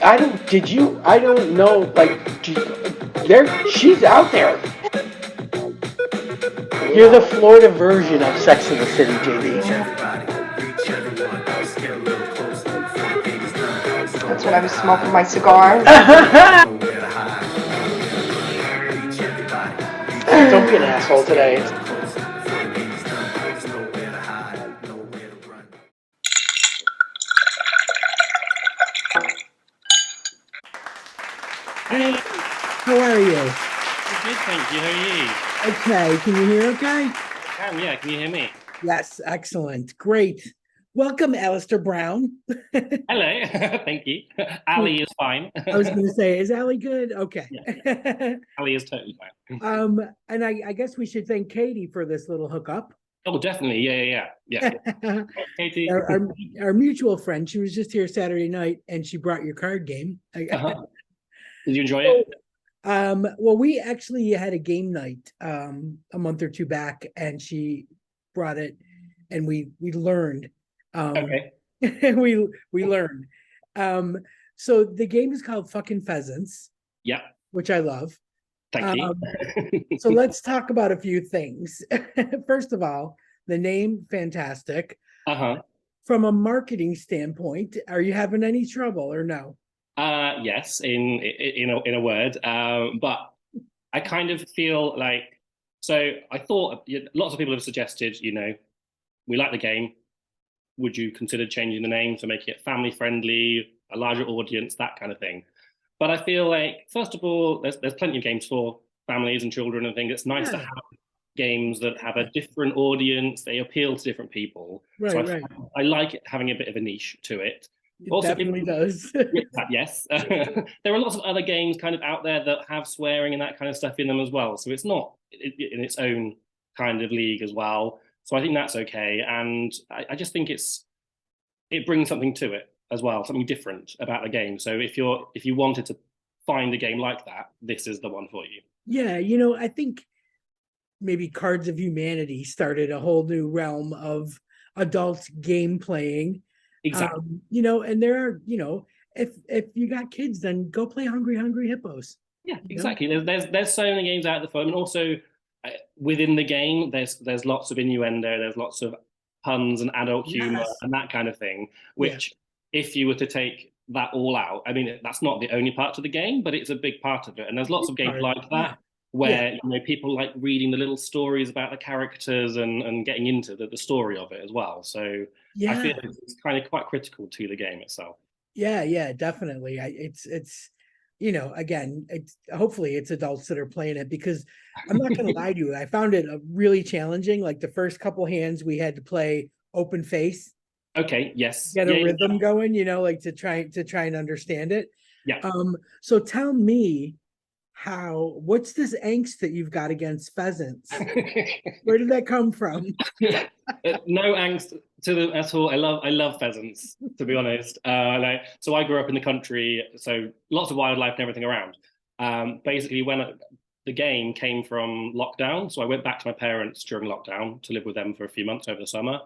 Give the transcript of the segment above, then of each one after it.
I don't. Did you? I don't know. Like, there. She's out there. You're the Florida version of Sex in the City, JD. That's when I was smoking my cigar. Don't be an asshole today. Hey, how are you? Good, thank you. How are you? Okay, can you hear okay? I can, yeah. Can you hear me? Yes, excellent. Great. Welcome, Alistair Brown. Hello. Thank you. Ali is fine. I was going to say, is Ali good? Okay. Yeah, Ali is totally fine. And I guess we should thank Katie for this little hookup. Oh, definitely. Yeah. Katie. our mutual friend, she was just here Saturday night and she brought your card game. Uh-huh. Did you enjoy it? Well, we actually had a game night a month or two back, and she brought it, and we learned. Okay. we learned. So the game is called Fxcking Pheasants. Yeah. Which I love. Thank you. So let's talk about a few things. First of all, the name, fantastic. Uh-huh. From a marketing standpoint, are you having any trouble or no? Yes, in a word. But I kind of feel like, so I thought lots of people have suggested, we like the game. Would you consider changing the name to make it family friendly, a larger audience, that kind of thing? But I feel like, first of all, there's plenty of games for families and children and things. It's nice to have games that have a different audience. They appeal to different people. Right, so right. I like it having a bit of a niche to it. It Also, definitely does. yes. There are lots of other games kind of out there that have swearing and that kind of stuff in them as well. So it's not in its own kind of league as well. So I think that's okay. And I just think it brings something to it as well, something different about the game. So if you wanted to find a game like that, this is the one for you. Yeah, I think maybe Cards of Humanity started a whole new realm of adult game playing. Exactly. And there are, if you got kids, then go play Hungry Hungry Hippos. Yeah, exactly. There's so many games out there for them, and also within the game, there's lots of innuendo, there's lots of puns and adult humor and that kind of thing. Which, if you were to take that all out, I mean, that's not the only part of the game, but it's a big part of it. And there's lots of games like that where people like reading the little stories about the characters and getting into the story of it as well. So I feel it's kind of quite critical to the game itself. Yeah, definitely. It's again, hopefully it's adults that are playing it, because I'm not going to lie to you, I found it really challenging. Like the first couple hands, we had to play open face. Okay. Yes. Get a rhythm going, like to try and understand it. Yeah. So tell me, what's this angst that you've got against pheasants? Where did that come from? No angst to them at all. I love pheasants, to be honest. So I grew up in the country, so lots of wildlife and everything around. Basically, when the game came from lockdown, so I went back to my parents during lockdown to live with them for a few months over the summer.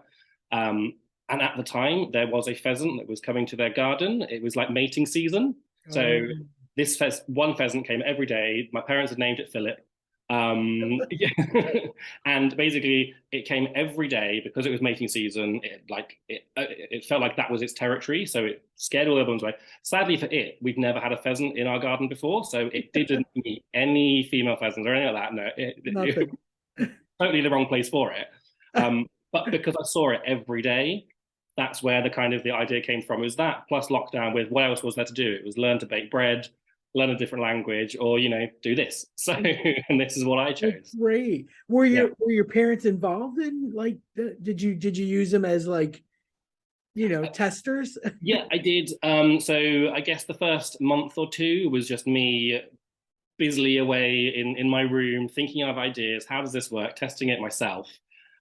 And at the time, there was a pheasant that was coming to their garden. It was like mating season. So this one pheasant came every day. My parents had named it Philip. And basically it came every day because it was mating season. It felt like that was its territory. So it scared all the other ones away. Sadly for it, we've never had a pheasant in our garden before. So it didn't meet any female pheasants or anything like that. No, it totally the wrong place for it. But because I saw it every day, that's where the idea came from. It was that plus lockdown with what else was there to do? It was learn to bake bread, learn a different language, or do this. So and this is what I chose. Great. Were your parents involved in did you use them as testers? Yeah, I did. So I guess the first month or two was just me busily away in my room thinking of ideas. How does this work? Testing it myself.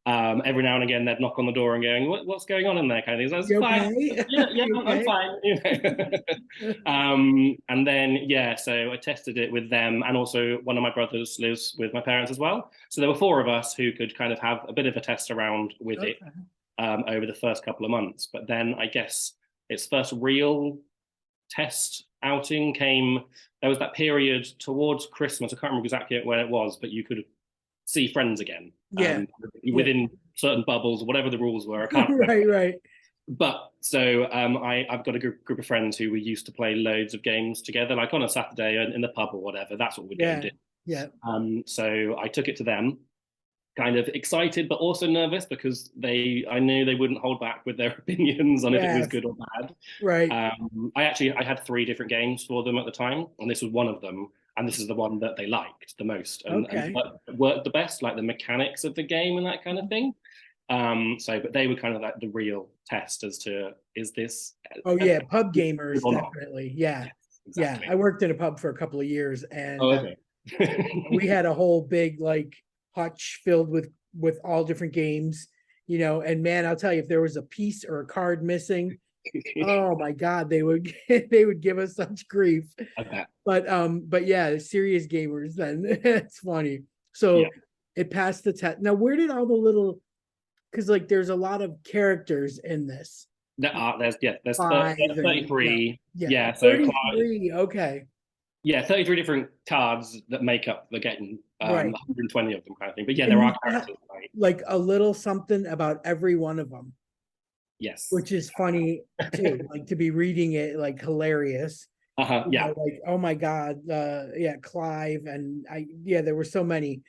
Every now and again, they'd knock on the door and going, "What's going on in there?" Kind of thing. So fine. Okay? Yeah, okay? I'm fine. And then so I tested it with them, and also one of my brothers lives with my parents as well. So there were four of us who could kind of have a bit of a test around with it over the first couple of months. But then I guess its first real test outing came, there was that period towards Christmas. I can't remember exactly when it was, but you could see friends again. Yeah. Within certain bubbles, whatever the rules were. I can't remember. Right. But so I've got a group of friends who we used to play loads of games together, like on a Saturday in the pub or whatever. That's what we'd go and do. Yeah. So I took it to them, kind of excited but also nervous because I knew they wouldn't hold back with their opinions on if it was good or bad. Right. I had 3 different games for them at the time, and this was one of them, and this is the one that they liked the most and worked the best, like the mechanics of the game and that kind of thing. But they were kind of like the real test as to, is this pub gamers definitely. Yeah. Yes, exactly. Yeah, I worked in a pub for a couple of years, and we had a whole big like hutch filled with all different games, and man, I'll tell you, if there was a piece or a card missing, oh my God, they would give us such grief. Okay. But yeah, serious gamers then. It's funny. So it passed the test. Now, where did all the little, because like there's a lot of characters in this. There's 33. Yeah, so 33. Okay. Yeah, 33 different cards that make up the game. 120 of them, kind of thing. But yeah, there are characters. Like a little something about every one of them. Yes. Which is funny too. Like to be reading it, like hilarious. Yeah. Like, oh my God. Clive and there were so many.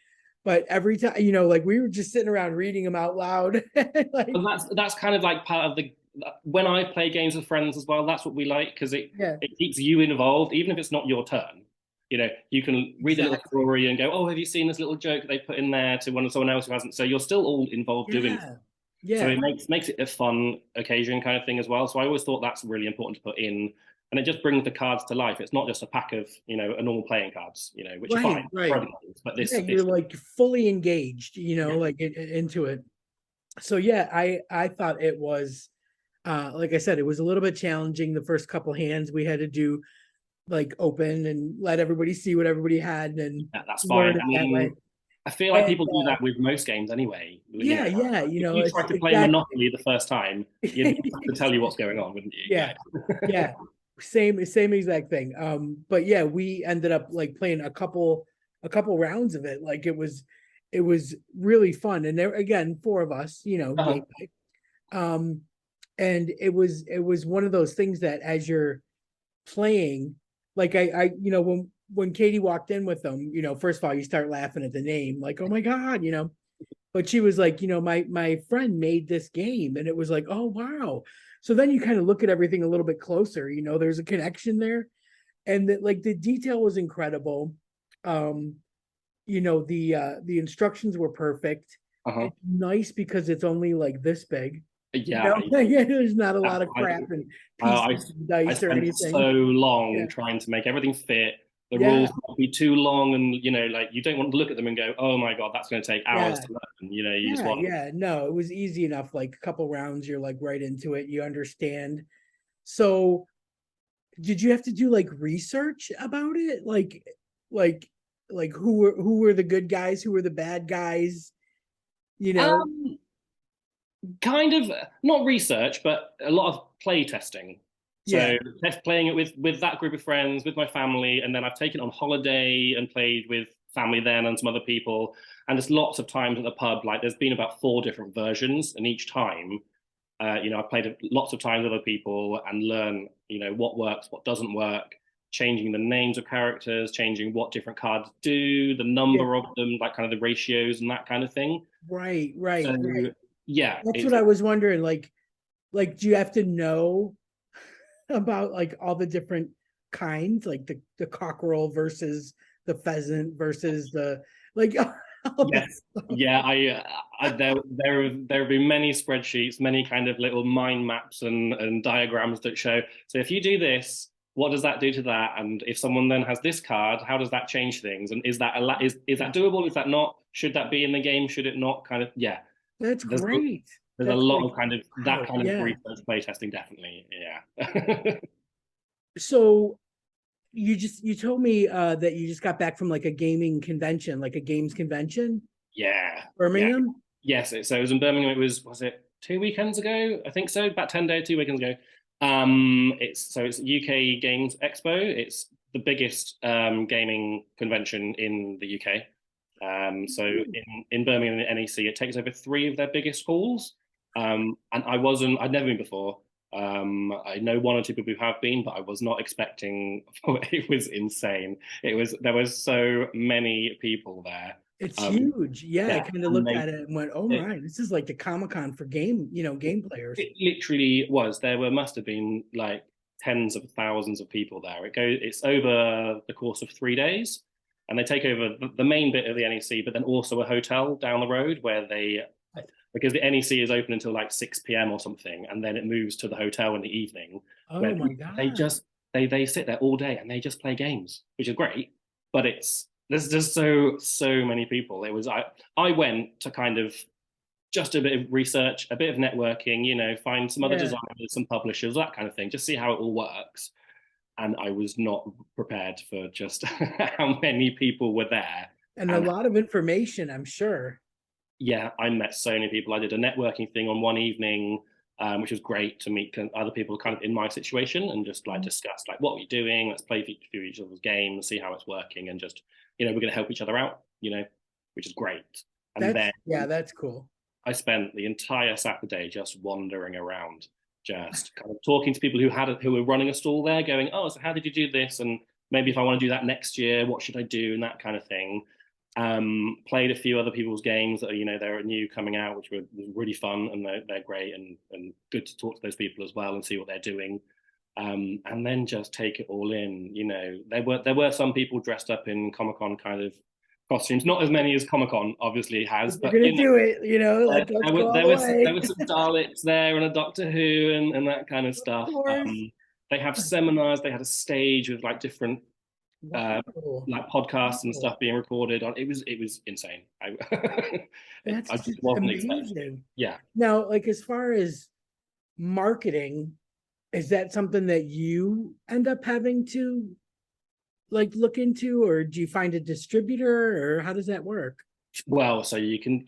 But every time, like we were just sitting around reading them out loud. And that's kind of like part of when I play games with friends as well, that's what we like, because it keeps you involved, even if it's not your turn. You can read a little story and go, oh, have you seen this little joke they put in there to someone else who hasn't? So you're still all involved doing it. So it makes it a fun occasion kind of thing as well. So I always thought that's really important to put in. And it just brings the cards to life. It's not just a pack of, a normal playing cards, which are fine. Right. But you're like fully engaged, like into it. So I thought it was, like I said, it was a little bit challenging. The first couple hands we had to do like open and let everybody see what everybody had, and that's fine. I feel like people do that with most games anyway. If you try to play Monopoly the first time, you'd have to tell you what's going on, wouldn't you? Yeah. Same exact thing. But yeah, we ended up like playing a couple rounds of it. Like it was really fun. And there again, 4 of us, gameplay. And it was one of those things that as you're playing, like I when Katie walked in with them, first of all, you start laughing at the name, like, oh my God, but she was like, my friend made this game, and it was like, oh wow. So then you kind of look at everything a little bit closer, there's a connection there, and that like the detail was incredible. The instructions were perfect. It's nice because it's only like this big. There's not a lot of crap and pieces and dice or anything. So long trying to make everything fit. The rules won't be too long, and like you don't want to look at them and go, "Oh my God, that's going to take hours to learn." You just want. No, it was easy enough. Like a couple rounds, you're like right into it. You understand. So, did you have to do like research about it? Like who were the good guys? Who were the bad guys? Kind of not research, but a lot of play testing. So playing it with that group of friends, with my family, and then I've taken it on holiday and played with family then and some other people. And there's lots of times at the pub, like there's been about 4 different versions, and each time, I've played lots of times with other people and learn, what works, what doesn't work, changing the names of characters, changing what different cards do, the number of them, like kind of the ratios and that kind of thing. Right. So, yeah, that's what I was wondering. Like, do you have to know about like all the different kinds, like the cockerel versus the pheasant versus the like? Yes, there have been many spreadsheets, many kind of little mind maps and diagrams that show. So if you do this, what does that do to that? And if someone then has this card, how does that change things? And is that doable? Is that not? Should that be in the game? Should it not? Kind of That's great. There's a lot of kind of that kind of research play testing, definitely. Yeah. So you told me that you just got back from like a gaming convention, like a games convention. Yeah. Birmingham? Yeah. Yes. So it was in Birmingham. Was it 2 weekends ago? I think so. About 10 days, 2 weekends ago. It's UK Games Expo. It's the biggest gaming convention in the UK. So in Birmingham and NEC, it takes over 3 of their biggest halls. And I'd never been before. I know 1 or 2 people who have been, but I was not expecting. It was insane. There was so many people there. It's huge. Yeah, I Yeah, kind of looked at it and went, "Oh my, this is like the Comic-Con for game players." it literally was. Must have been like tens of thousands of people there. It's over the course of 3 days, and they take over the main bit of the NEC, but then also a hotel down the road where because the NEC is open until like 6 p.m. or something, and then it moves to the hotel in the evening. Oh Where my God. they sit there all day and they just play games, which is great. But there's just so many people. I went to kind of just a bit of research, a bit of networking, find some other designers, some publishers, that kind of thing, just see how it all works. And I was not prepared for just how many people were there. And a lot of information, I'm sure. Yeah, I met so many people. I did a networking thing on one evening, which was great to meet other people kind of in my situation and just like discuss like what we're doing. Let's play through each other's games, see how it's working, and just we're going to help each other out, which is great. And that's cool. I spent the entire Saturday just wandering around, just kind of talking to people who were running a stall there, going, "Oh, so how did you do this? And maybe if I want to do that next year, what should I do?" And that kind of thing. Played a few other people's games that they're new coming out, which was really fun, and they're great and good to talk to those people as well and see what they're doing. And then just take it all in. There were some people dressed up in Comic-Con kind of costumes, not as many as Comic-Con obviously has, but you're gonna do it, like there was some Daleks there and a Doctor Who and that kind of stuff. They have seminars. They had a stage with like different like podcasts and stuff being recorded on. It was insane. That's I just wasn't amazing. Yeah. Now, like as far as marketing, is that something that you end up having to like look into, or do you find a distributor, or how does that work? Well, so you can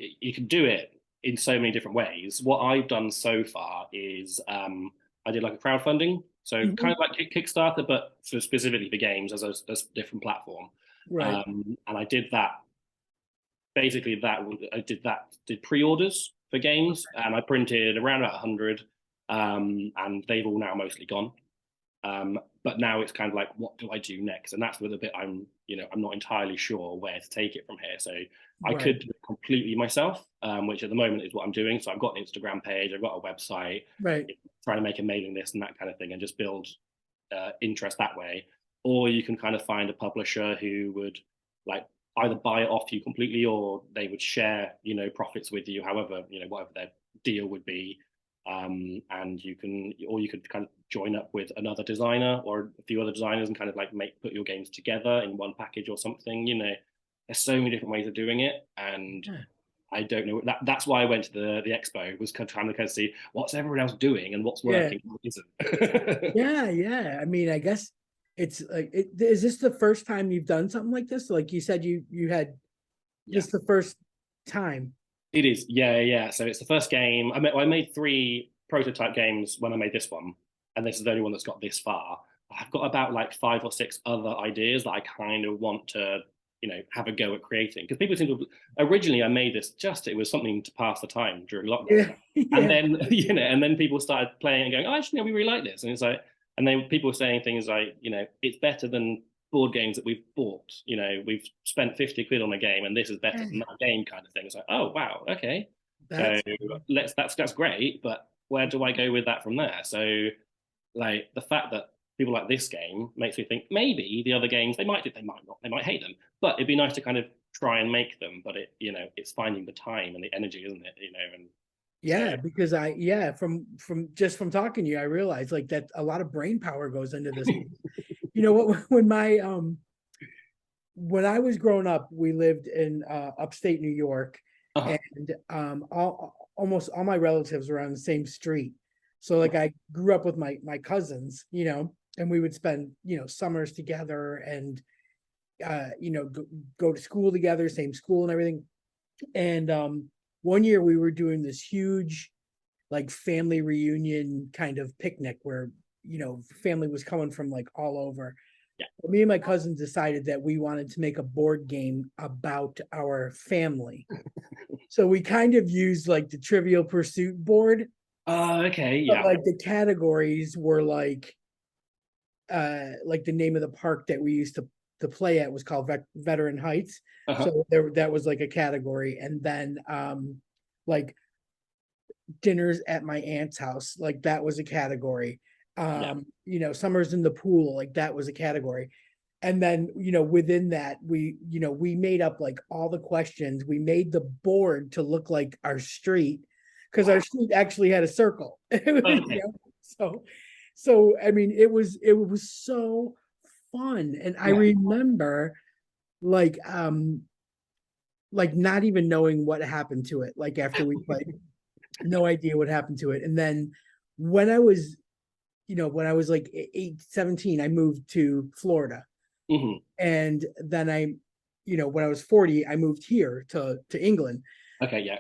do it in so many different ways. What I've done so far is I did like a crowdfunding, so kind of like Kickstarter, but specifically for games as a different platform. Right. And I did that. Basically, did pre-orders for games, and I printed around about 100, and they've all now mostly gone. But now it's kind of like, what do I do next? And that's where the bit I'm not entirely sure where to take it from here. So I could do it completely myself, which at the moment is what I'm doing. So I've got an Instagram page, I've got a website, trying to make a mailing list and that kind of thing, and just build interest that way. Or you can kind of find a publisher who would like either buy it off you completely, or they would share, profits with you, however, whatever their deal would be. And you could kind of join up with another designer or a few other designers and kind of like put your games together in one package or something. There's so many different ways of doing it, and I don't know. That's why I went to the expo, was kind of trying to see what's everyone else doing and what's working and what isn't. Yeah. I mean, I guess it's like, is this the first time you've done something like this? Like you said, you had this the first time. It is, yeah. So it's the first game. I made 3 prototype games when I made this one, and this is the only one that's got this far. I've got about like 5 or 6 other ideas that I kind of want to, have a go at creating. Because people seem to, originally I made this it was something to pass the time during lockdown. And then, and then people started playing and going, oh, actually, no, we really like this. And it's like, and then people were saying things like, it's better than board games that we've bought. We've spent 50 quid on a game and this is better than that game, kind of thing. It's like, oh wow, okay. That's great, but where do I go with that from there? So like the fact that people like this game makes me think maybe the other games they might not, they might hate them, but it'd be nice to kind of try and make them. But it's finding the time and the energy, isn't it? And because from talking to you, I realized like that a lot of brain power goes into this. When I was growing up, we lived in upstate New York, and almost all my relatives were on the same street. So like I grew up with my cousins, and we would spend summers together and go to school together, same school and everything. And one year we were doing this huge like family reunion kind of picnic where family was coming from like all over. Yeah. Me and my cousin decided that we wanted to make a board game about our family. So we kind of used like the Trivial Pursuit board, Okay, but yeah. like the categories were like the name of the park that we used to play at was called Veteran Heights. Uh-huh. So there that was like a category, and then like dinners at my aunt's house, like that was a category. Yeah. Summers in the pool, like that was a category. And then, within that, we made up like all the questions. We made the board to look like our street because our street actually had a circle. Okay. So I mean, it was so fun. And I Yeah. remember like not even knowing what happened to it, like after we played, no idea what happened to it. And then when I was, like 17, I moved to Florida. Hmm. And then when I was 40, I moved here to England. Okay, yeah.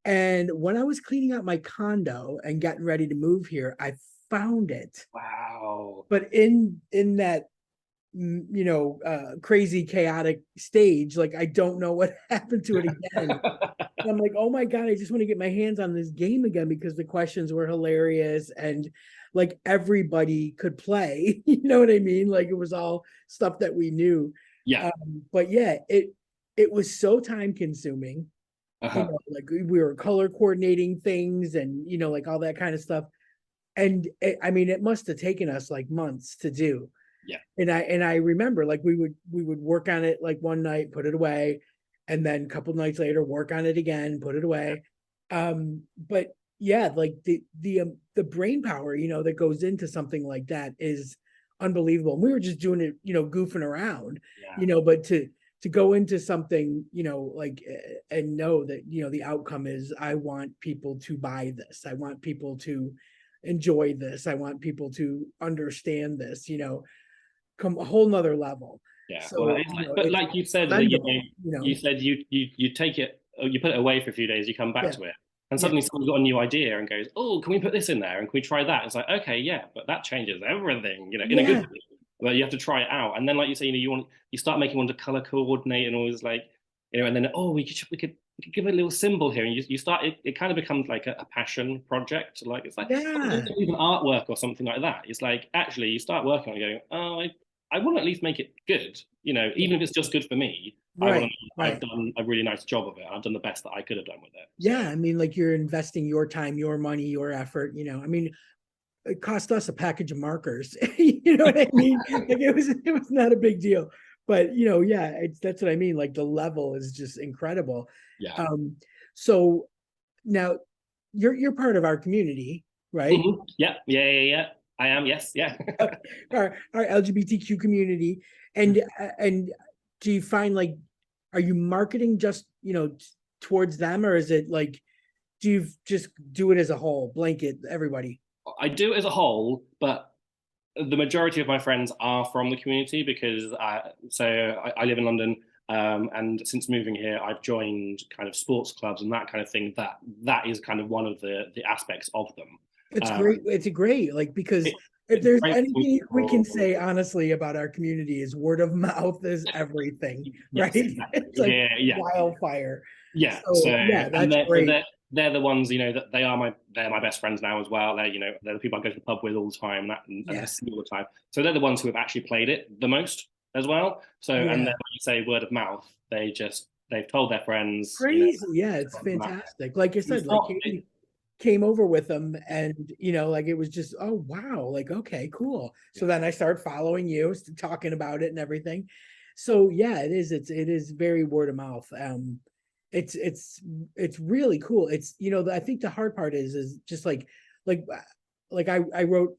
And when I was cleaning out my condo and getting ready to move here, I found it. Wow. But in that crazy chaotic stage, like I don't know what happened to it again. And I'm like, oh my God, I just want to get my hands on this game again because the questions were hilarious and like everybody could play. You know what I mean? Like it was all stuff that we knew. Yeah. But yeah, it was so time consuming. Uh-huh. Like we were color coordinating things and like all that kind of stuff. And I mean, it must have taken us like months to do. Yeah. And I remember like we would work on it like one night, put it away, and then a couple nights later work on it again, put it away. But yeah, like the brain power, that goes into something like that is unbelievable. And we were just doing it, goofing around, Yeah. but to go into something, like and know that, the outcome is I want people to buy this. I want people to enjoy this. I want people to understand this, come a whole nother level. Yeah. Well, So, but it's like you said that commendable, you said you take it, or you put it away for a few days, you come back yeah, to it, and yeah, suddenly someone's got a new idea and goes, "Oh, can we put this in there? And can we try that?" It's like, okay, yeah, but that changes everything, in a good yeah, way. But you have to try it out, and then like you say, you start making one to color coordinate and all this like, and then we could give it a little symbol here, and you start it kind of becomes like a passion project. Like it's like yeah, even artwork or something like that. It's like actually you start working on it going, oh, I want to at least make it good. yeah. Even if it's just good for me, I want to Right, know I've right. done a really nice job of it. I've done the best that I could have done with it. So Yeah, I mean, like you're investing your time, your money, your effort, I mean, it cost us a package of markers. You know what I mean? Like it was not a big deal. But yeah, that's what I mean. Like the level is just incredible. yeah. Um, so now you're part of our community, right? Mhm. Yeah, yeah, yeah, yeah. I am. Yes, yeah. Our LGBTQ community. And do you find like are you marketing just towards them, or is it like do you just do it as a whole, blanket everybody? I do it as a whole, but the majority of my friends are from the community because I live in London, and since moving here, I've joined kind of sports clubs and that kind of thing. That is kind of one of the aspects of them. It's Um, great. It's great. Like, because if it's there's great for anything we can people. say honestly about our community is word of mouth is everything, right? Yes, exactly. It's like Yeah, yeah, wildfire. yeah. So So yeah, and that's great. they're the ones that they're my best friends now as well. They're the people I go to the pub with all the time and I Yeah. see all the time. So they're the ones who have actually played it the most as well. So and then Yeah. when you say word of mouth, they've told their friends. Crazy. Yeah, it's fantastic. Like I said, It's like not. Katie came over with them and like it was just, oh wow, like okay, cool. So Yeah. then I started following you, talking about it and everything. So yeah, it is very word of mouth. It's really cool. It's I think the hard part is just like I wrote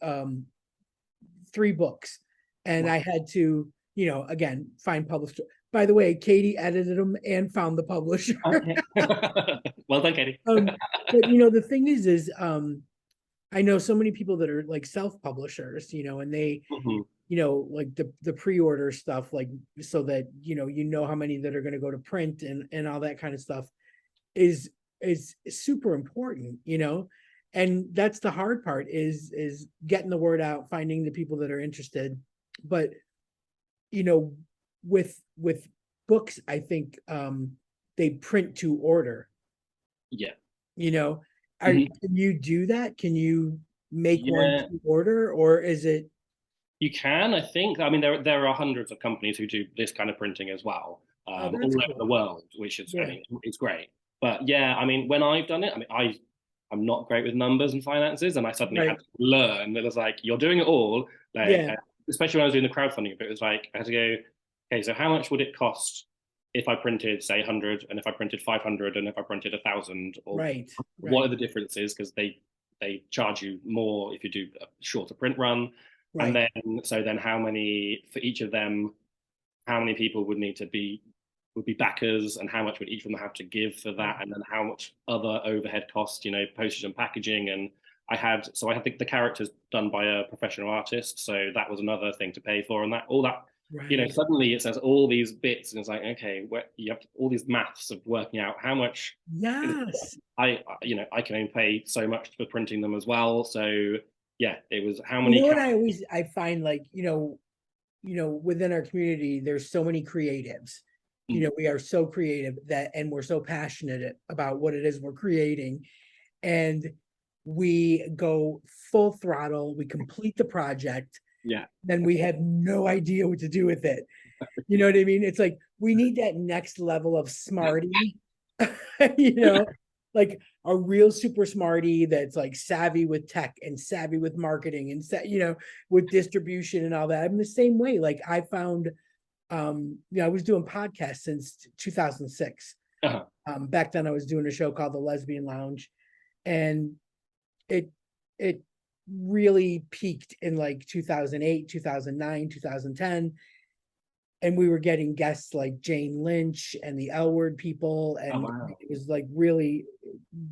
3 books and Wow. I had to again find published. By the way, Katie edited them and found the publisher. Okay. Well done, Katie. But the thing is I know so many people that are like self-publishers, and they Mhm. like the pre-order stuff, like so that how many that are going to go to print and all that kind of stuff is super important, And that's the hard part is getting the word out, finding the people that are interested. But you know, with books, I think they print to order. Yeah. You know, Mhm. can you do that? Can you make one Yeah, to order, or is it you can, I think. I mean, there are hundreds of companies who do this kind of printing as well, oh all that's over the cool. world, which is, I Yeah. mean, it's great. But yeah, I mean, when I've done it, I mean, I'm not great with numbers and finances, and I suddenly had Right. to learn that it's like you're doing it all, like, Yeah. especially when I was doing the crowdfunding. But it was like I had to go, okay, so how much would it cost if I printed, say, 100, and if I printed 500, and if I printed 1,000, or Right. what Right. are the differences? Because they charge you more if you do a shorter print run. And Right. then, so then how many for each of them, how many people would need to be, would be backers, and how much would each of them have to give for that? Right. And then how much other overhead costs, postage and packaging. And so I had the characters done by a professional artist. So that was another thing to pay for. And that, all that, Right. suddenly it says all these bits, and it's like, okay, you have all these maths of working out how much. Yes. I can only pay so much for printing them as well. So yeah, it was how You many. know what I find like, within our community, there's so many creatives. We are so creative and we're so passionate about what it is we're creating. And we go full throttle, we complete the project, Yeah. then we have no idea what to do with it. You know what I mean? It's like we need that next level of smarty, you know, like a real super smarty that's like savvy with tech and savvy with marketing and with distribution and all that. I'm the same way. Like I found I was doing podcasts since 2006. Uh-huh. Back then I was doing a show called The Lesbian Lounge, and it it really peaked in like 2008, 2009, 2010, and we were getting guests like Jane Lynch and the L Word people, Oh, and wow. it was like really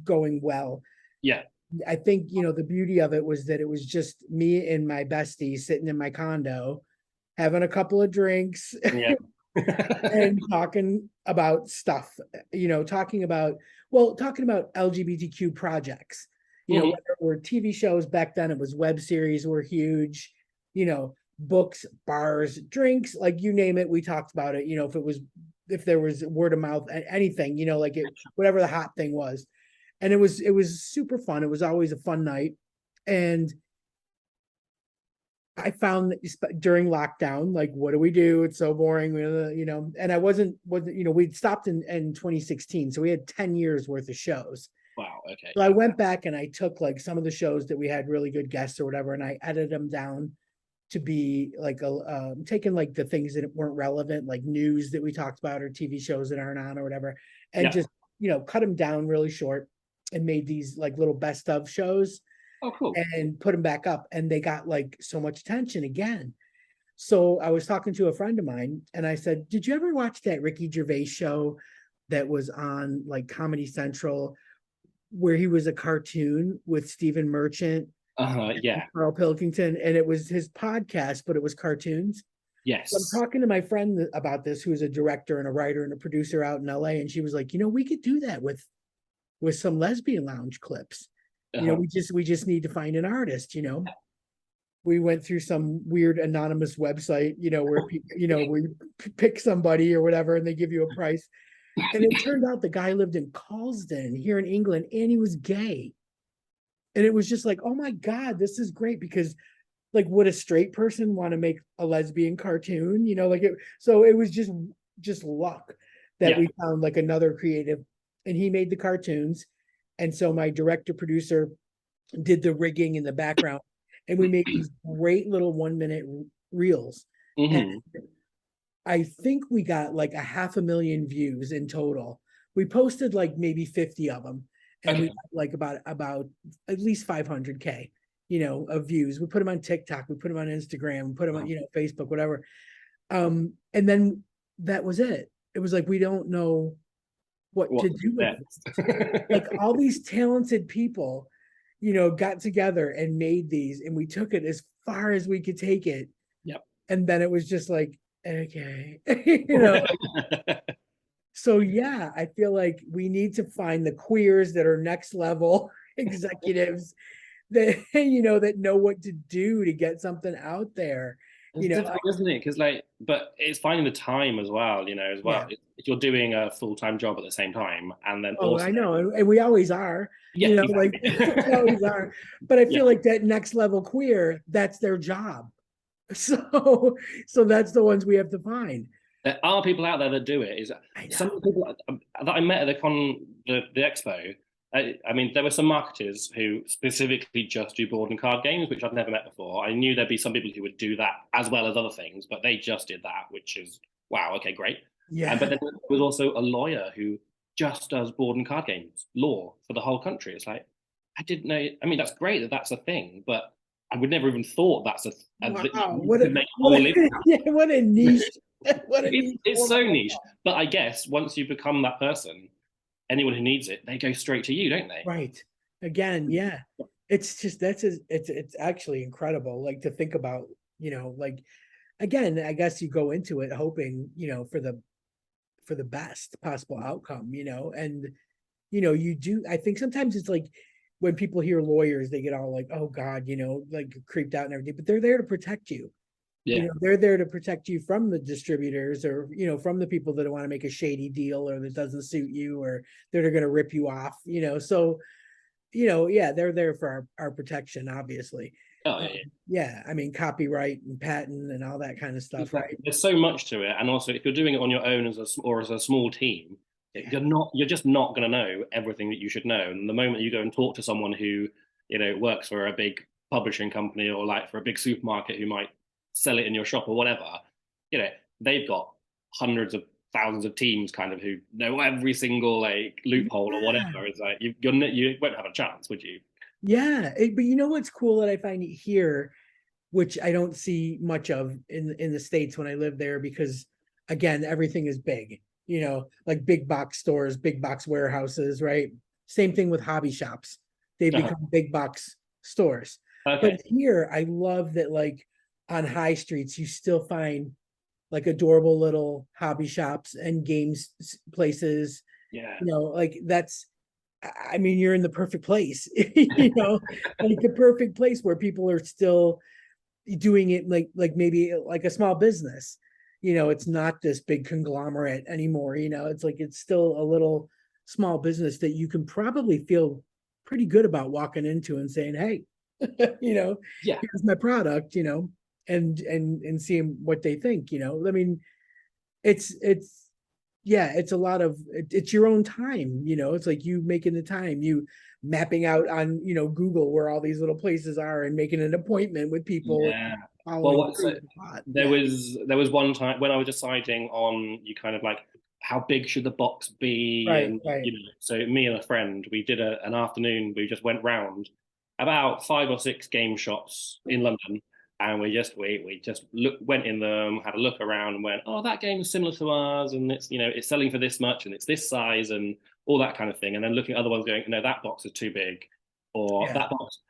going well. Yeah. I think the beauty of it was that it was just me and my bestie sitting in my condo, having a couple of drinks Yeah. and talking about stuff. Talking about LGBTQ projects. Mhm. Whether it were TV shows back then, it was web series were huge. Books, bars, drinks, like you name it, we talked about it. If there was word of mouth, anything, whatever the hot thing was. And it was super fun. It was always a fun night. And I found that during lockdown, like, what do we do? It's so boring, and I wasn't, we'd stopped in 2016. So we had 10 years worth of shows. Wow. Okay. So I Yeah. went back and I took like some of the shows that we had really good guests or whatever, and I edited them down to be like taking like the things that weren't relevant, like news that we talked about or TV shows that aren't on or whatever, and Yeah. just cut them down really short and made these like little best of shows Oh, cool. and put them back up, and they got like so much attention again. So I was talking to a friend of mine and I said, did you ever watch that Ricky Gervais show that was on like Comedy Central, where he was a cartoon with Stephen Merchant, Yeah. Carl Pilkington, and it was his podcast, but it was cartoons? So I'm Yes. talking to my friend about this, who's a director and a writer and a producer out in LA, and she was like, we could do that with some lesbian lounge clips. Uh-huh. We just need to find an artist. We went through some weird anonymous website, where people, where you pick somebody or whatever, and they give you a price. And it turned out the guy lived in Carlsden here in England, and he was gay. And it was just like, oh my God, this is great, because like, would a straight person want to make a lesbian cartoon? So it was just luck that Yeah. we found like another creative, and he made the cartoons. And so my director producer did the rigging in the background, and we made these great little 1 minute reels. And Hmm. I think we got like 500,000 views in total. We posted like maybe 50 of them, and we Okay. got like about at least 500K, of views. We put them on TikTok, we put them on Instagram, we put them on, Facebook, whatever. And then that was it. It was like, we don't know what What to to do do with it. Like, next? all these talented people, got together and made these, and we took it as far as we could take it. Yep. And then it was just like, okay, so yeah, I feel like we need to find the queers that are next level, executives that that know what to do to get something out there. It's difficult, isn't it? Because but it's finding the time as well. As well. Yeah. If you're doing a full-time job at the same time, and then Oh, also, I know, and we always are. yeah, Like exactly. we always are. But I Yeah, feel like that next level queer, that's their job. So that's the ones we have to find. there are people out there that do it. Is I some know. people that I met at the expo. I mean, there were some marketers who specifically just do board and card games, which I've never met before. I knew there'd be some people who would do that as well as other things, but they just did that, which is wow. Okay, great. Yeah. But then there was also a lawyer who just does board and card games law for the whole country. It's like I didn't know. I mean, that's great that that's a thing, but I would never even thought that Wow. you could make a whole living. Yeah, what a niche. What a niche. It's so niche. But I guess once you become that person, anyone who needs it, they go straight to you, don't they? Right. Again, yeah. It's just it's actually incredible, like to think about, like again, I guess you go into it hoping, for the best possible outcome, and you do. I think sometimes it's like when people hear lawyers, they get all like, oh God, like creeped out and everything, but they're there to protect you. Yeah. They're there to protect you from the distributors or from the people that want to make a shady deal or that doesn't suit you or that are going to rip you off. So yeah, they're there for our protection, obviously. Oh yeah. Yeah, I mean, copyright and patent and all that kind of stuff, right? There's so much to it, and also if you're doing it on your own as a small team, Yeah. you're just not going to know everything that you should know. And the moment you go and talk to someone who works for a big publishing company or like for a big supermarket who might sell it in your shop or whatever, they've got hundreds of thousands of teams kind of who know every single like loophole or Yeah. whatever. It's like you won't have a chance, would you? Yeah, but what's cool that I find here, which I don't see much of in the States when I live there, because again, everything is big, like big box stores, big box warehouses, right? Same thing with hobby shops. They become big box stores. But Okay. here, I love that like on high streets, you still find like adorable little hobby shops and games places, Yeah. like that's I mean, you're in the perfect place, like the perfect place where people are still doing it like maybe like a small business. It's not this big conglomerate anymore. It's like it's still a little small business that you can probably feel pretty good about walking into and saying, "Hey, Yeah. here's my product," and seeing what they think. I mean, it's yeah, it's a lot of it's your own time. It's like you making the time, you mapping out on Google where all these little places are and making an appointment with people Yeah. Well, following what's through the plot. there Yeah. was one time when I was deciding on you kind of like how big should the box be, Right, and right. so me and a friend we did an afternoon. We just went round about 5 or 6 game shops in London, and went in them, had a look around, and went, oh, that game is similar to ours, and it's selling for this much, and it's this size, and all that kind of thing. And then looking at other ones, going, no, that box is too big, or Yeah.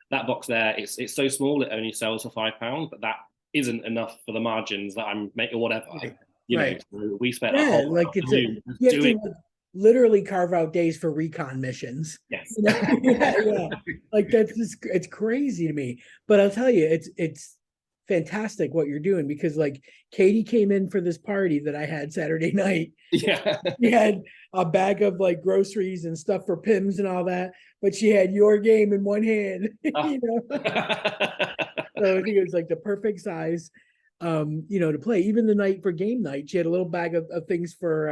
that box there, it's so small it only sells for £5, but that isn't enough for the margins that I'm making or whatever. Right. Right. So we spent a Yeah, whole like afternoon just you have to doing. like, literally carve out days for recon missions. Yes. Yeah, yeah. Like that's just it's crazy to me. But I'll tell you, it's fantastic what you're doing because like Katie came in for this party that I had Saturday night. Yeah. She had a bag of like groceries and stuff for Pims and all that, but she had your game in one hand. So I think it was like the perfect size, to play. Even the night for game night, she had a little bag of things for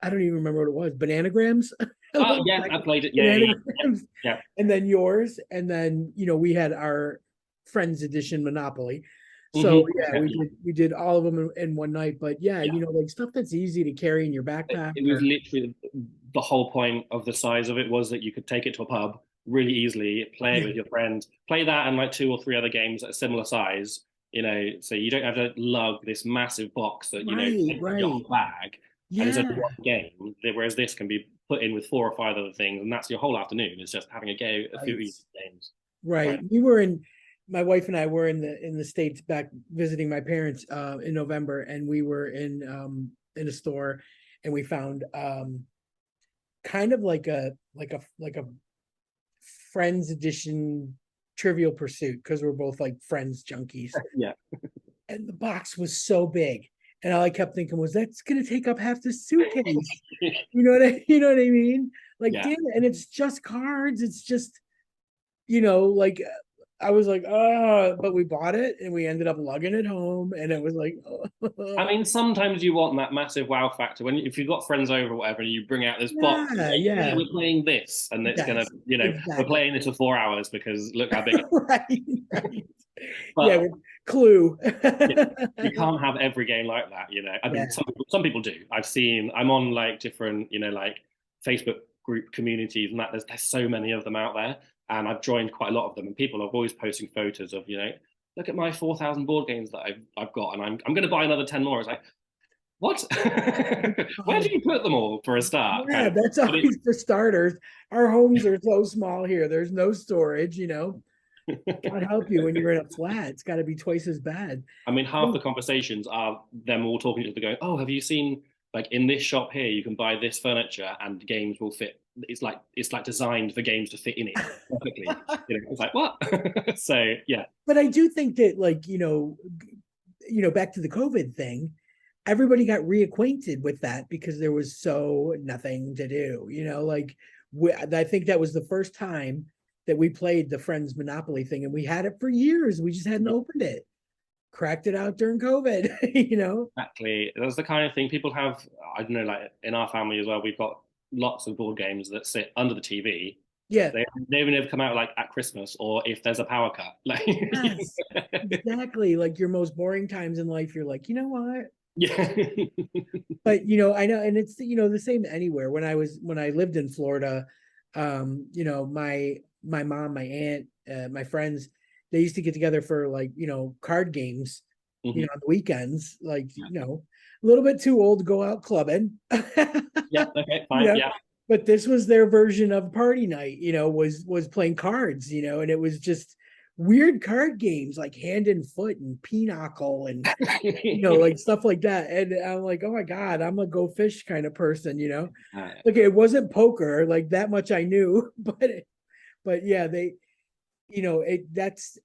I don't even remember what it was, bananagrams. A Oh little yeah, bag I of played it. Yeah, yeah, bananagrams, yeah, and then yours, and then we had our friends edition Monopoly. yeah. So yeah, Yeah. we did all of them in one night. But yeah, Yeah. like stuff that's easy to carry in your backpack It was or literally the whole point of the size of it was that you could take it to a pub really easily, play it yeah, with your friends, play that and like 2 or 3 other games at a similar size. So you don't have to lug this massive box that right, takes your right, whole bag, and it's only yeah, one game. Whereas this can be put in with 4 or 5 other things, and that's your whole afternoon. It's just having a few right. easy games. Right. Right. My wife and I were in the States back visiting my parents in November, and we were in a store and we found kind of like a Friends edition Trivial Pursuit because we're both like Friends junkies. Yeah. And the box was so big. And all I kept thinking was, that's gonna take up half the suitcase. You know what I mean? Like, Yeah. damn it. And it's just cards. It's just, like I was like, but we bought it and we ended up lugging it home. And it was like, I mean, sometimes you want that massive wow factor if you've got friends over or whatever, and you bring out this box, and like, yeah. we're playing this, and it's gonna, Yes, we're playing this for 4 hours because look how big. right. But Yeah, with Clue. you can't have every game like that, I mean, some people do. I'm on like different, like Facebook group communities, and that there's so many of them out there, and I've joined quite a lot of them, and people are always posting photos of, look at my 4,000 board games that I've got, and I'm going to buy another 10 more. It's like, what? Where do you put them all for a start? Yeah, that's always for starters. Our homes are so small here. There's no storage, God help you when you're in a flat. It's got to be twice as bad. I mean, half the conversations are them all talking to each other going, oh, have you seen, like, in this shop here, you can buy this furniture and games will fit. It's like designed for games to fit in it perfectly. It's like, what? So, yeah. But I do think that, like, back to the COVID thing, everybody got reacquainted with that because there was so nothing to do, like I think that was the first time that we played the Friends Monopoly thing, and we had it for years. We just hadn't opened it, cracked it out during COVID, Exactly. That's the kind of thing people have. I don't know, like in our family as well, we've got lots of board games that sit under the TV. Yeah. They even never come out like at Christmas or if there's a power cut. Like, yes, exactly. Like your most boring times in life, you're like, you know what? Yeah. But I know, and it's the same anywhere. When I lived in Florida, my mom, my aunt, my friends, they used to get together for like card games, on the weekends. Like a little bit too old to go out clubbing. Yeah. Okay. Fine. Yeah. But this was their version of party night. Was playing cards. And it was just weird card games like Hand and Foot and Pinochle and like stuff like that. And I'm like, oh my God, I'm a go fish kind of person, Like it wasn't poker, like that much I knew, but yeah, they that's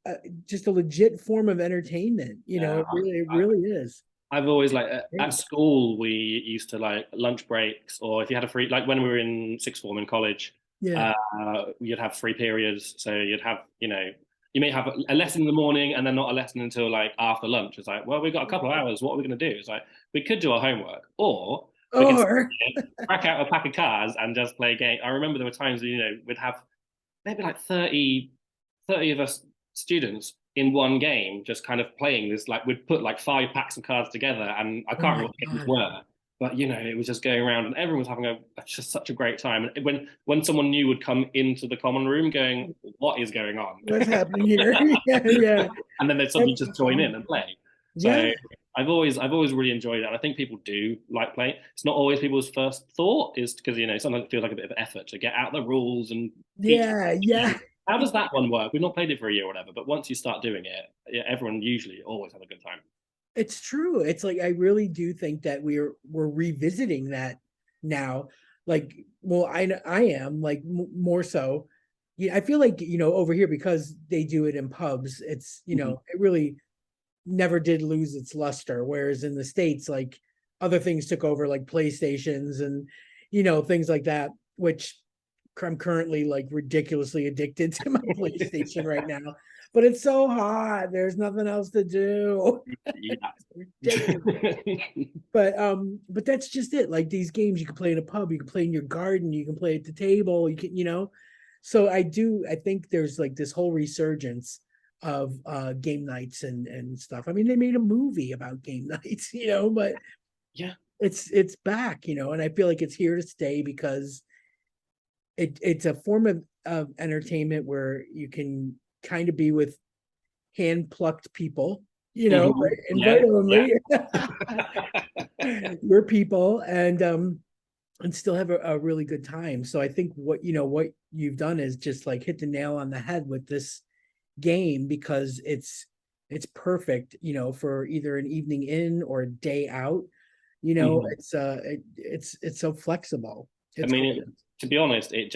just a legit form of entertainment. It really is. I've always like at school we used to like lunch breaks, or if you had a free, like when we were in sixth form in college, you'd have free periods. So you'd have you may have a lesson in the morning and then not a lesson until like after lunch. It's like, well, we've got a couple of hours. What are we going to do? It's like, we could do our homework, or we can crack out a pack of cards and just play a game. I remember there were times, we'd have maybe like 30 of us students in one game, just kind of playing this, like we'd put like 5 packs of cards together, and I can't remember what the games were. But it was just going around, and everyone was having just such a great time. And when someone new would come into the common room, going, "What is going on? What's happening here?" Yeah. And then they'd suddenly just join in and play. So I've always really enjoyed it. And I think people do like playing. It's not always people's first thought, is because sometimes it feels like a bit of an effort to get out the rules and How does that one work? We've not played it for a year or whatever, but once you start doing it, everyone usually always has a good time. It's true. It's like I really do think that we're revisiting that now. Like, well, I am like more so. Yeah, I feel like over here, because they do it in pubs. It's it really never did lose its luster. Whereas in the States, like other things took over, like PlayStations and things like that, which I'm currently like ridiculously addicted to my PlayStation right now. But it's so hot. There's nothing else to do. Yeah. But that's just it. Like these games you can play in a pub, you can play in your garden, you can play at the table, you can, So I think there's like this whole resurgence of game nights and stuff. I mean, they made a movie about game nights, but yeah, it's back, and I feel like it's here to stay because it's a form of entertainment where you can kind of be with hand-plucked people, invite your people, and still have a really good time. So I think what you've done is just like hit the nail on the head with this game, because it's perfect, for either an evening in or a day out. It's so flexible. To be honest, it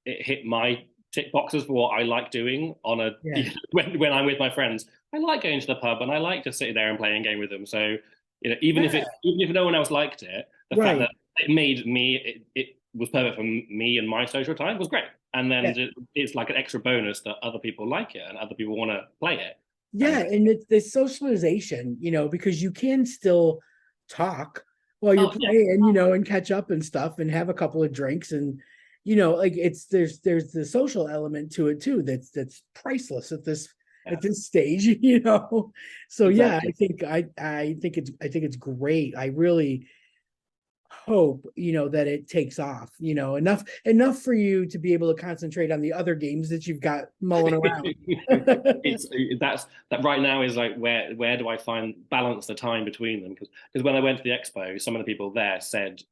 hit my tick boxes for what I like doing on a Yeah. when I'm with my friends. I like going to the pub and I like just sitting there and playing a game with them. So even if Yeah. even if no one else liked it, the fact Right. that it made me it was perfect for me and my social time was great. And then Yeah. it's like an extra bonus that other people like it and other people want to play it. Yeah, And and it's the socialization, because you can still talk while you're oh yeah, playing, and catch up and stuff and have a couple of drinks and like there's the social element to it too that's priceless at this stage, So yeah, exactly. I think it's great. I really hope that it takes off, enough for you to be able to concentrate on the other games that you've got mulling around. It's that right now is like where do I find balance the time between them? Because when I went to the expo, some of the people there said,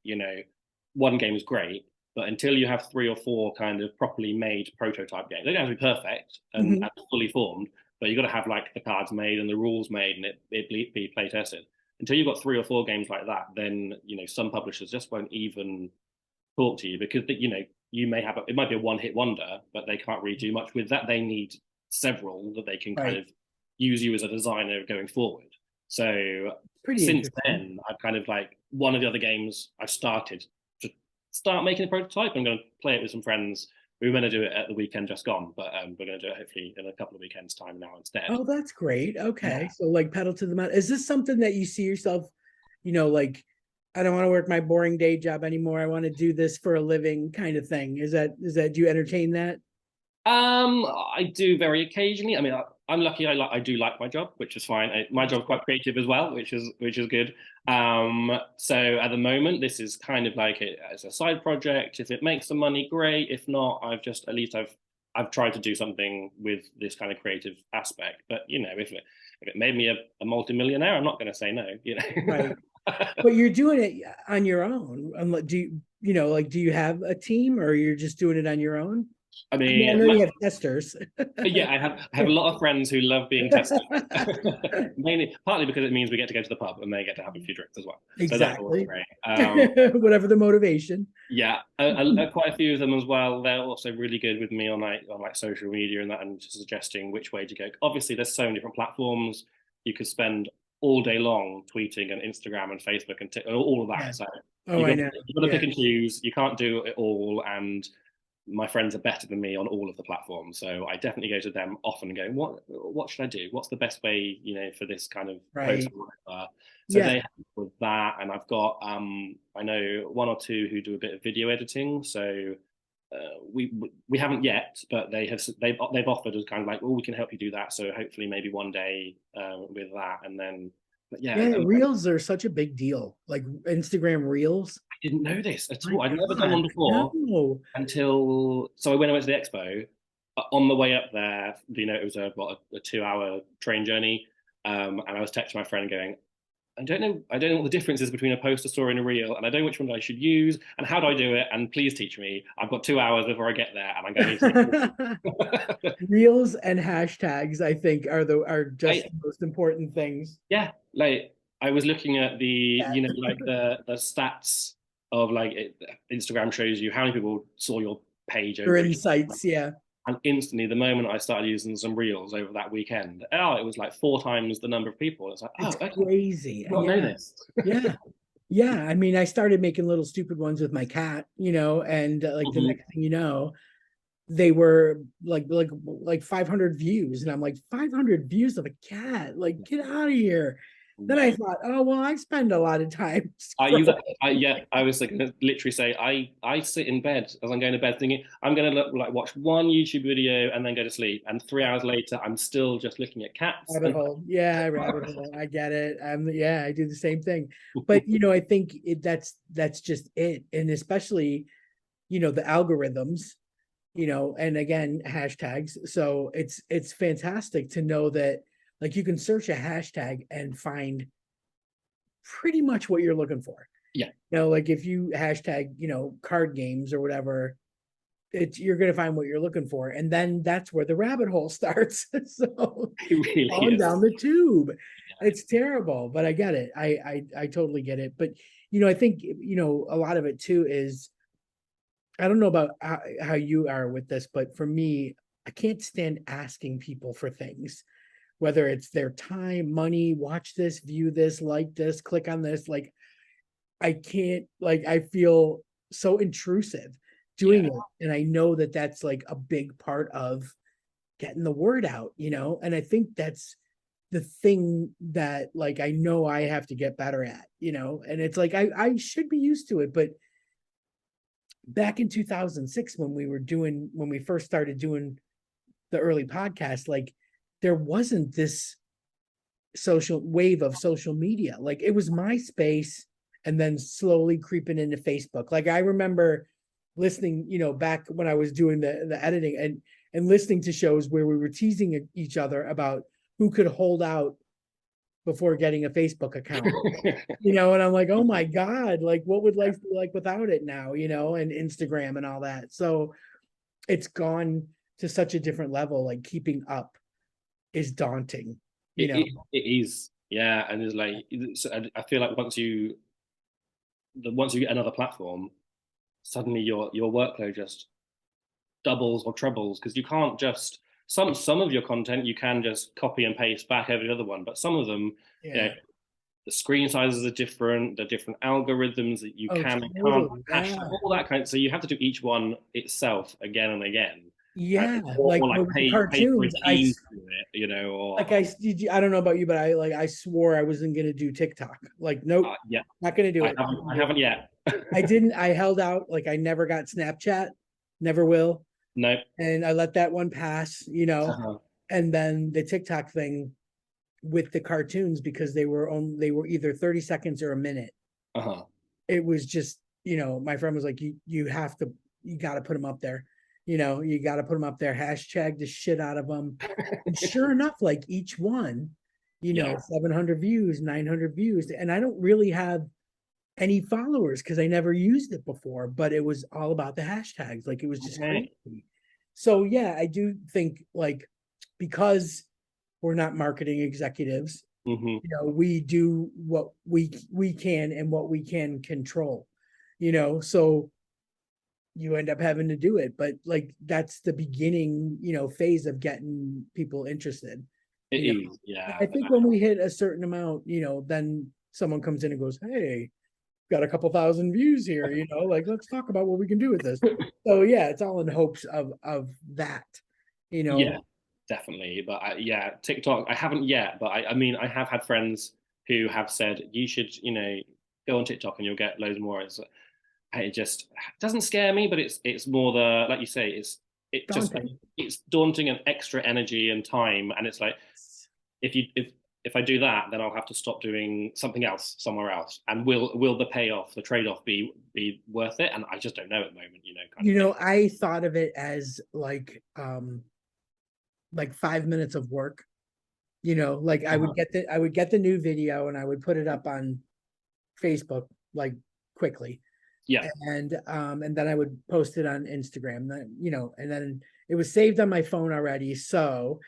one game is great, but until you have 3 or 4 kind of properly made prototype games, they don't have to be perfect and, Mhm. and fully formed, but you've got to have like the cards made and the rules made and it be play tested. Until you've got 3 or 4 games like that, then some publishers just won't even talk to you because you may have it might be a one hit wonder, but they can't really do much with that. They need several that they can kind Right. of use you as a designer going forward. So Pretty since interesting. then, I've kind of like one of the other games I've started to start making a prototype. I'm going to play it with some friends. We were going to do it at the weekend just gone, but we're going to do it hopefully in a couple of weekends time now instead. Oh, that's great. Okay. Yeah. So like pedal to the metal. Is this something that you see yourself, like I don't want to work my boring day job anymore. I want to do this for a living kind of thing. Do you entertain that? I do very occasionally. I mean, I'm lucky. I do like my job, which is fine. My That's job's quite creative as well, which is good. So at the moment, this is kind of like it as a side project. If it makes some money, great. If not, at least I've tried to do something with this kind of creative aspect. But if it made me a multimillionaire, I'm not going to say no. right. But you're doing it on your own. Do you have a team or you're just doing it on your own? I I mean, I mean, know you have testers. yeah, I have a lot of friends who love being tested. Mainly, partly because it means we get to go to the pub and they get to have a few drinks as well. So that's always Exactly. great. Whatever the motivation. Yeah, quite a few of them as well. They're also really good with me on social media and that, and suggesting which way to go. Obviously, there's so many different platforms. You could spend all day long tweeting and Instagram and Facebook and all of Yeah. that. So Oh, I know. you got to Yeah. pick and choose. You can't do it all, and my friends are better than me on all of the platforms. So I definitely go to them often and go, what should I do? What's the best way, for this kind of post? Right. So Yeah. they help with that. And I've got I know 1 or 2 who do a bit of video editing. So we haven't yet, but they've offered us kind of like, oh, we can help you do that. So hopefully maybe one day with that. And then but yeah, Yeah. I Reels are such a big deal. Like Instagram Reels. didn't know this at My all. I'd never done God. one before No. until when I went to the expo. On the way up there, it was a 2-hour train journey, and I was texting my friend going, I don't know what the difference is between a poster story and a reel, and I don't know which one I should use, and how do I do it? And please teach me. I've got 2 hours before I get there, and I'm going to. Reels and hashtags, I think, are just I, the most important things. yeah, like I was looking at Yeah. like the stats of Instagram shows you how many people saw your page Your over a year. insights, yeah. And instantly, the moment I started using some reels over that weekend, it was like 4 times the number of people. It's like, oh, It's okay, crazy. not know Yeah. this. Yeah. Yeah. I mean, I started making little stupid ones with my cat, and like the next thing you know, they were like 500 views. And I'm like, 500 views of a cat? Like, get out of here. Then I No, thought, oh, well, I spend a lot of time I use that. scrolling. Yeah, I was like literally say I sit in bed as I'm going to bed thinking I'm going to watch one YouTube video and then go to sleep, and 3 hours later I'm still just looking at cats. Rabbit hole. Yeah, rabbit hole. I get it. Yeah, I do the same thing. But I think that's just it. And especially, the algorithms, and again, hashtags. So it's fantastic to know that like you can search a hashtag and find pretty much what you're looking for. Yeah, Like if you hashtag, card games or whatever, you're gonna find what you're looking for. And then that's where the rabbit hole starts. So it really on is. down the tube. It's terrible, but I get it. I totally get it. But I think a lot of it too is I don't know about how you are with this, but for me, I can't stand asking people for things, whether it's their time, money, watch this, view this, like this, click on this. Like, I can't, like, I feel so intrusive doing Yeah. it. And I know that that's like a big part of getting the word out, you know? And I think that's the thing that like I know I have to get better at, you know? And it's like I should be used to it, but back in 2006 when we first started doing the early podcast, like there wasn't this social wave of social media. Like it was MySpace and then slowly creeping into Facebook. Like I remember listening, you know, back when I was doing the editing and listening to shows where we were teasing each other about who could hold out before getting a Facebook account. You know, and I'm like, oh my God, like what would life be like without it now, you know, and Instagram and all that. So it's gone to such a different level. Like keeping up is daunting, you know. It is, yeah, and it's like I feel like once you get another platform, suddenly your workload just doubles or trebles because you can't just some of your content you can just copy and paste back over the other one, but some of them, you know, Yeah. the screen sizes are different, the different algorithms that you Oh, can and can't totally. hash, Yeah. all that kind of, so you have to do each one itself again and again. Yeah. Or But like with the pay for a cartoons, team to do it, you know, or I don't know about you, but I swore I wasn't gonna do TikTok. Like, nope, yeah, not gonna do it. I haven't yet. I didn't, I held out, like I never got Snapchat, never will. No. And I let that one pass, you know. Uh-huh. And then the TikTok thing with the cartoons, because they were either 30 seconds or a minute. Uh-huh. It was just, you know, my friend was like, you got to put them up there. You know, you got to put them up there, hashtag the shit out of them. And sure enough, like each one, you know, Yeah. 700 views, 900 views. And I don't really have any followers because I never used it before, but it was all about the hashtags. Like it was just Okay. crazy. So yeah, I do think like because we're not marketing executives, Mm-hmm. you know, we do what we can and what we can control, you know. So you end up having to do it, but like that's the beginning, you know, phase of getting people interested, It you know. is, yeah. I think when we hit a certain amount, you know, then someone comes in and goes, hey, got a couple thousand views here, you know, like let's talk about what we can do with this. So yeah, it's all in hopes of that, you know. Yeah, definitely. But yeah, TikTok, I haven't yet, but I mean, I have had friends who have said you should, you know, go on TikTok and you'll get loads more. It just doesn't scare me, but it's more the, like you say, it just Daunting. it's daunting and extra energy and time, and it's like if you if I do that, then I'll have to stop doing something else somewhere else, and will the payoff, the trade off, be worth it? And I just don't know at the moment, you know, kind of You thing. know, I thought of it as like 5 minutes of work. You know, like Uh-huh. I would get the new video and I would put it up on Facebook like quickly. Yeah. And then I would post it on Instagram. Then, you know, and then it was saved on my phone already. So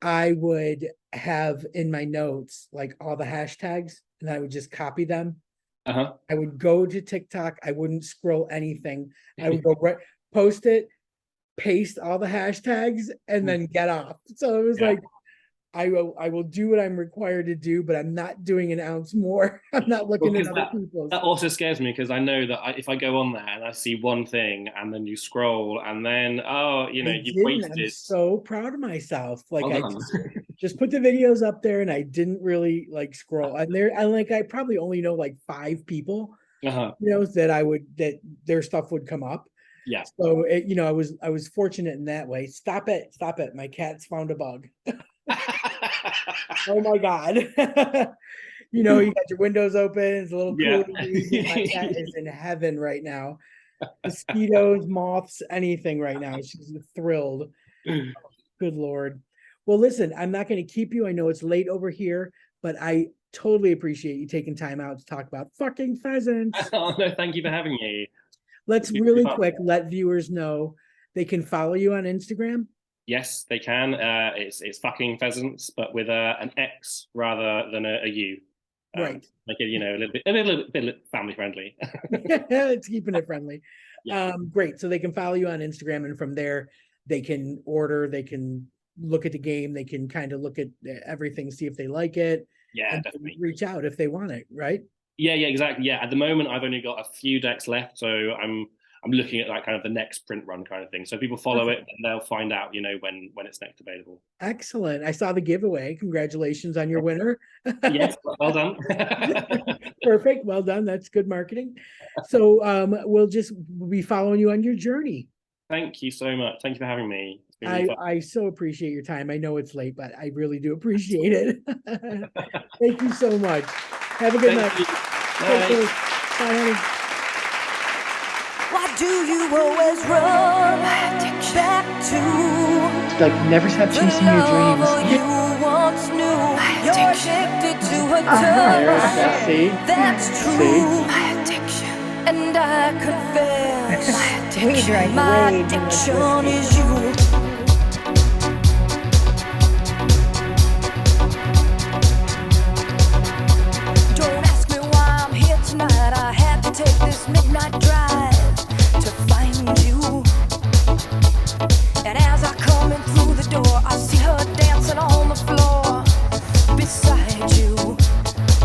I would have in my notes like all the hashtags and I would just copy them. Uh-huh. I would go to TikTok. I wouldn't scroll anything. I would go right, post it, paste all the hashtags, and then get off. So it was Yeah. like I will do what I'm required to do, but I'm not doing an ounce more. I'm not Well, looking at because other people's. that also scares me because I know that if I go on there and I see one thing and then you scroll and then, oh, you know, I you've didn't. I'm wasted. so proud of myself. Like Well I done. just put the videos up there and I didn't really like scroll. And there I like I probably only know like 5 people, Uh-huh. you know, that their stuff would come up. Yeah. So it, you know, I was fortunate in that way. Stop it, stop it. My cat's found a bug. Oh my God. You know, you got your windows open, it's a little Yeah. cooler in the evening. My cat is in heaven right now. Mosquitoes, moths, anything right now. She's thrilled. Good Lord. Well, listen, I'm not going to keep you. I know it's late over here, but I totally appreciate you taking time out to talk about fucking pheasants. Oh no, thank you for having me. Let's It's been really really fun. quick let viewers know they can follow you on Instagram. Yes, they can. It's fucking pheasants, but with an X rather than a U. Right. Make it, you know, a little bit family friendly. It's keeping it friendly. Yeah. Great. So they can follow you on Instagram, and from there they can order, they can look at the game, they can kind of look at everything, see if they like it, Yeah, and definitely. reach out if they want it, right? Yeah, exactly. Yeah, at the moment I've only got a few decks left, so I'm looking at like kind of the next print run kind of thing. So people follow it, and they'll find out, when it's next available. Excellent. I saw the giveaway. Congratulations on your winner. Yes, well done. Perfect. Well done. That's good marketing. So we'll be following you on your journey. Thank you so much. Thank you for having me. It's been really fun. I so appreciate your time. I know it's late, but I really do appreciate it. Thank you so much. Have a good night. Bye. Bye, honey. Why do you always run back to Like, never stop the chasing your lover dreams. you once knew? You're addicted to her There's touch. that, see? That's true. See? And I confess, We drank my way too much addiction whiskey. is you. Don't ask me why I'm here tonight. I had to take this midnight drive to find you. And as I come in through the door, I see her dancing on the floor beside you.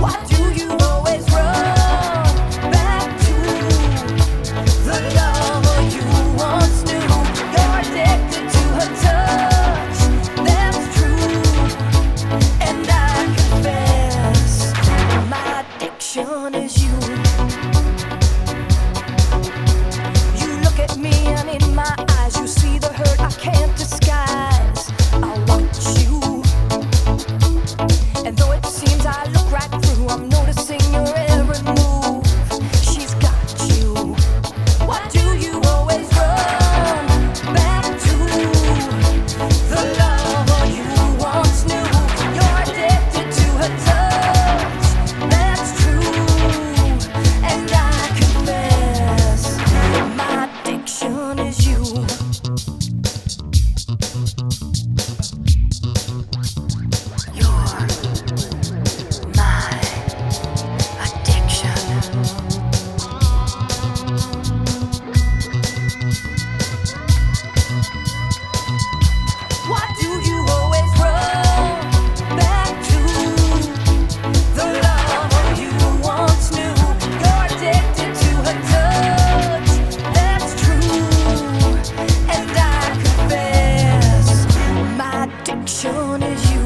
Why do you always run back to the lover you once knew? You're addicted to her touch. That's true. And I confess, my addiction is you. You look at me and in my eyes you see the hurt I can't disguise. I watch you, and though it seems I look right through, I'm noticing your every move. She's got you. Why do you always run back to the lover you once knew? You're addicted to her touch. That's true. And I confess, my addiction is you. You're my addiction. Why do you always run back to the lover you once knew? You're addicted to her touch. That's true. And I confess, my addiction is you.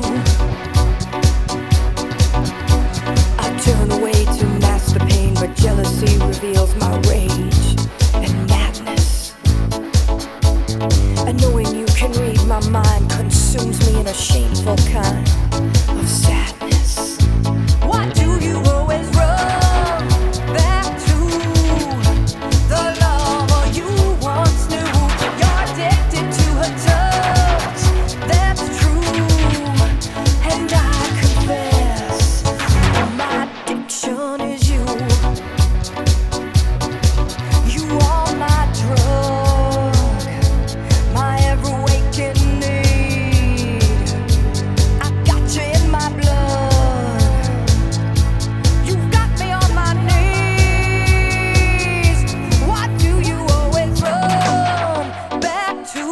I turn away to mask the pain, but jealousy reveals my rage and madness. And knowing you can read my mind consumes me in a shameful kind of sadness. Why do you always run back to the lover you once knew? You're addicted to her touch. That's true. And I confess, my addiction is you. You are my drug, my ever waking need. I got you in my blood. You've got me on my knees. Why do you always run back to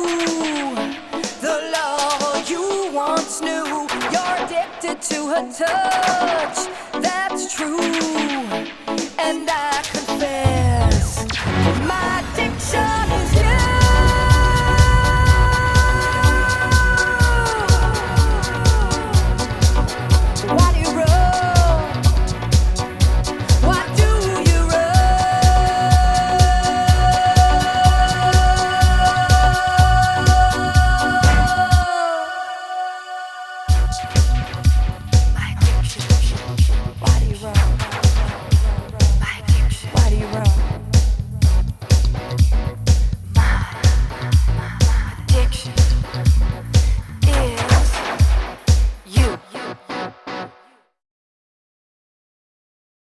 the lover you once knew? You're addicted to her touch. That's true.